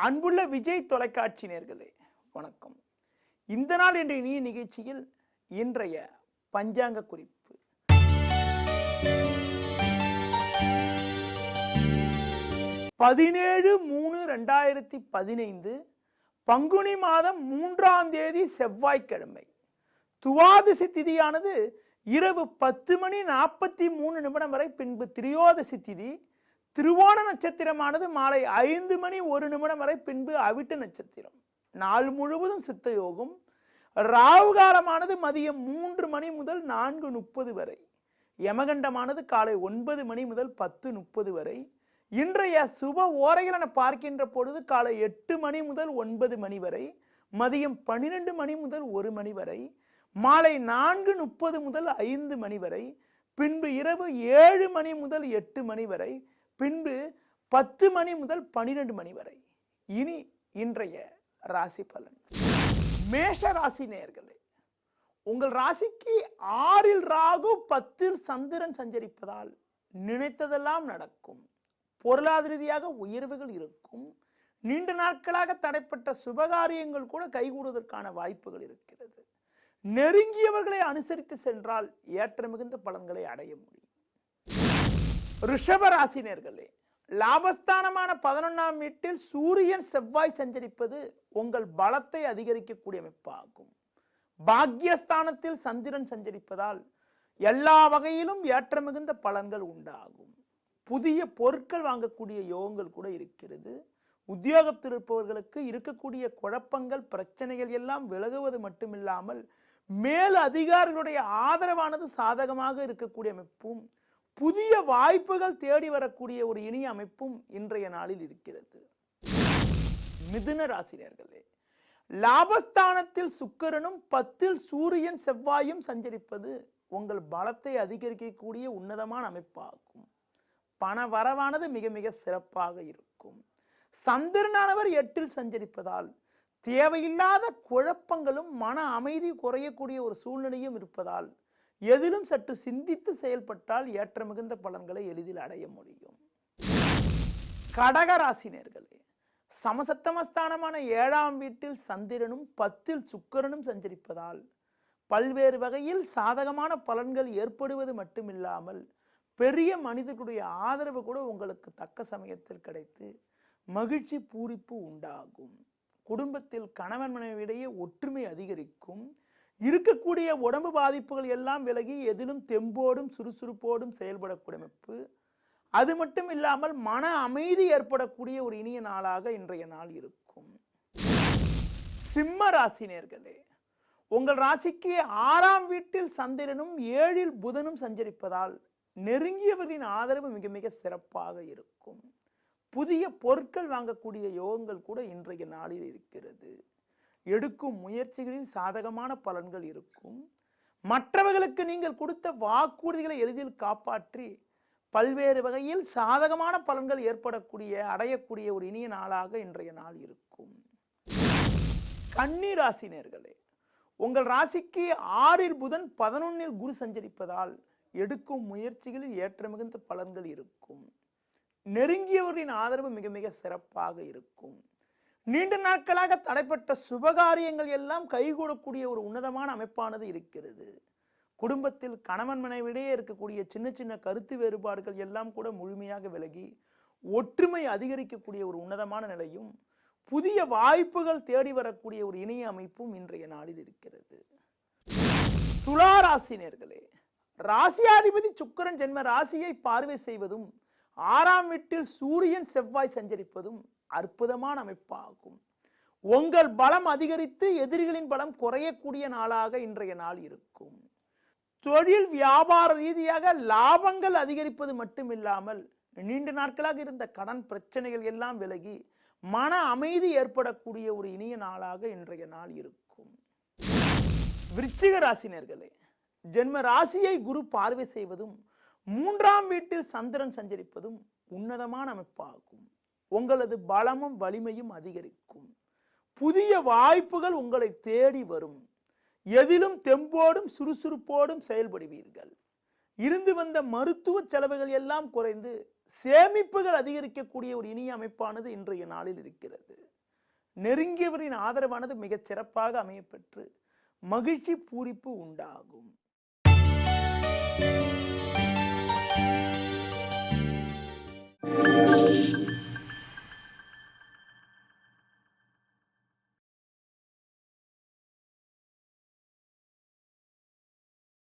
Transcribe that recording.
அன்புள்ள விஜய் தொலைக்காட்சி நேயர்களே வணக்கம். இந்த நாள் என்ற இனிய நிகழ்ச்சியில் இன்றைய பஞ்சாங்க குறிப்பு. பதினேழு 3/2015 பங்குனி மாதம் 3ஆம் தேதி செவ்வாய்க்கிழமை. துவாதசி திதியானது இரவு 10:43 வரை, பின்பு திரியோதசி திதி. திருவோண நட்சத்திரமானது மாலை 5:01 வரை, பின்பு அவிட்ட நட்சத்திரம். நாள் முழுவதும் சித்த யோகம். ராகு காலமானது மதியம் 3 மணி முதல் 4:30 வரை. யமகண்டமானது காலை 9 மணி முதல் 10:30 வரை. இன்றைய சுப ஓரைகள் என பார்க்கின்ற பொழுது காலை 8 மணி முதல் 9 மணி வரை, மதியம் 12 மணி முதல் 1 மணி வரை, மாலை 4:30 முதல் 5 மணி வரை, பின்பு இரவு 7 மணி முதல் 8 மணி வரை, பின்பு 10 மணி முதல் 12 மணி வரை. இனி இன்றைய ராசி பலன். மேஷ ராசி நேயர்களே, உங்கள் ராசிக்கு 6இல் ராகு 10இல் சந்திரன் சஞ்சரிப்பதால் நினைத்ததெல்லாம் நடக்கும். பொருளாதார ரீதியாக உயர்வுகள் இருக்கும். நீண்ட நாட்களாக தடைப்பட்ட சுபகாரியங்கள் கூட கைகூடுவதற்கான வாய்ப்புகள் இருக்கிறது. நெருங்கியவர்களை அனுசரித்து சென்றால் ஏற்ற மிகுந்த பலன்களை அடைய முடியும். ரிஷப ராசினியர்களே, லாபஸ்தானமான 11ஆம் வீட்டில் சூரியன் செவ்வாய் சஞ்சரிப்பது உங்கள் பலத்தை அதிகரிக்கக்கூடிய அமைப்பாகும். பாக்யஸ்தானத்தில் சந்திரன் சஞ்சரிப்பதால் எல்லா வகையிலும் ஏற்ற மிகுந்த பலன்கள் உண்டாகும். புதிய பொருட்கள் வாங்கக்கூடிய யோகங்கள் கூட இருக்கிறது. உத்தியோகத்தில் இருப்பவர்களுக்கு இருக்கக்கூடிய குழப்பங்கள், பிரச்சனைகள் எல்லாம் விலகுவது மட்டுமில்லாமல் மேல் அதிகாரிகளுடைய ஆதரவானது சாதகமாக இருக்கக்கூடிய அமைப்பும், புதிய வாய்ப்புகள் தேடி வரக்கூடிய ஒரு இனிய அமைப்பும் இன்றைய நாளில் இருக்கிறது. மிதுன ராசினியர்களே, லாபஸ்தானத்தில் சுக்கிரனும் 10இல் சூரியன் செவ்வாயும் சஞ்சரிப்பது உங்கள் பலத்தை அதிகரிக்கக்கூடிய உன்னதமான அமைப்பாகும். பண வரவானது மிக மிக சிறப்பாக இருக்கும். சந்திரனானவர் 8இல் சஞ்சரிப்பதால் தேவையில்லாத குழப்பங்களும் மன அமைதி குறையக்கூடிய ஒரு சூழ்நிலையும் இருப்பதால் எதிலும் சற்று சிந்தித்து செயல்பட்டால் ஏற்ற மிகுந்த பலன்களை எளிதில் அடைய முடியும். கடகராசினியர்களே, சமசத்தமஸ்தானமான 7ஆம் வீட்டில் சந்திரனும் 10இல் சுக்கிரனும் சஞ்சரிப்பதால் பல்வேறு வகையில் சாதகமான பலன்கள் ஏற்படுவது மட்டுமில்லாமல் பெரிய மனிதர்களுடைய ஆதரவு கூட உங்களுக்கு தக்க சமயத்தில் கிடைத்து மகிழ்ச்சி பூரிப்பு உண்டாகும். குடும்பத்தில் கணவன் மனைவியிடையே ஒற்றுமை அதிகரிக்கும். இருக்கக்கூடிய உடம்பு பாதிப்புகள் எல்லாம் விலகி எதிலும் தெம்போடும் சுறுசுறுப்போடும் செயல்படக்கூடிய அமைப்பு. அது மட்டும் இல்லாமல் மன அமைதி ஏற்படக்கூடிய ஒரு இனிய நாளாக இன்றைய நாள் இருக்கும். சிம்ம ராசினியர்களே, உங்கள் ராசிக்கு 6ஆம் வீட்டில் சந்திரனும் 7இல் புதனும் சஞ்சரிப்பதால் நெருங்கியவரின் ஆதரவு மிக மிக சிறப்பாக இருக்கும். புதிய பொருட்கள் வாங்கக்கூடிய யோகங்கள் கூட இன்றைய நாளில் இருக்கிறது. எடுக்கும் முயற்சிகளில் சாதகமான பலன்கள் இருக்கும். மற்றவர்களுக்கு நீங்கள் கொடுத்த வாக்குறுதிகளை எளிதில் காப்பாற்றி பல்வேறு வகையில் சாதகமான பலன்கள் அடையக்கூடிய ஒரு இனிய நாளாக இன்றைய நாள் இருக்கும். கன்னி ராசினியர்களே, உங்கள் ராசிக்கு 6இல் புதன் 11இல் குரு சஞ்சரிப்பதால் எடுக்கும் முயற்சிகளில் ஏற்ற மிகுந்த பலன்கள் இருக்கும். நெருங்கியவரின் ஆதரவு மிக மிக சிறப்பாக இருக்கும். நீண்ட நாட்களாக தடைப்பட்ட சுபகாரியங்கள் எல்லாம் கைகூடக்கூடிய ஒரு உன்னதமான அமைப்பானது இருக்கிறது. குடும்பத்தில் கணவன் மனைவிடையே இருக்கக்கூடிய சின்ன சின்ன கருத்து வேறுபாடுகள் எல்லாம் கூட முழுமையாக விலகி ஒற்றுமை அதிகரிக்கக்கூடிய ஒரு உன்னதமான நிலையும், புதிய வாய்ப்புகள் தேடி வரக்கூடிய ஒரு இணைய அமைப்பும் இன்றைய நாளில் இருக்கிறது. துலா ராசினியர்களே, ராசியாதிபதி சுக்கிரன் ஜென்ம ராசியை பார்வை செய்வதும் 6ஆம் வீட்டில் சூரியன் செவ்வாய் சஞ்சரிப்பதும் அற்புதமான அமைப்பாகும். உங்கள் பலம் அதிகரித்து எதிரிகளின் பலம் குறையக்கூடிய நாளாக இன்றைய நாள் இருக்கும். தொழில் வியாபார ரீதியாக லாபங்கள் அதிகரிப்பது மட்டுமில்லாமல் நீண்ட நாட்களாக இருந்த கடன் பிரச்சனைகள் எல்லாம் விலகி மன அமைதி ஏற்படக்கூடிய ஒரு இனிய நாளாக இன்றைய நாள் இருக்கும். விருச்சிக ராசினியர்களே, ஜென்ம ராசியை குரு பார்வை செய்வதும் 3ஆம் வீட்டில் சந்திரன் சஞ்சரிப்பதும் உன்னதமான அமைப்பாகும். உங்களது பலமும் வலிமையும் அதிகரிக்கும். புதிய வாய்ப்புகள் உங்களை தேடி வரும். எதிலும் தெம்போடும் சுறுசுறுப்போடும் செயல்படுவீர்கள். இருந்து வந்த மருத்துவ செலவுகள் எல்லாம் குறைந்து சேமிப்புகள் அதிகரிக்கக்கூடிய ஒரு இனிய அமைப்பானது இன்றைய நாளில் இருக்கிறது. நெருங்கியவரின் ஆதரவானது மிகச் சிறப்பாக அமையப்பெற்று மகிழ்ச்சி பூரிப்பு உண்டாகும்.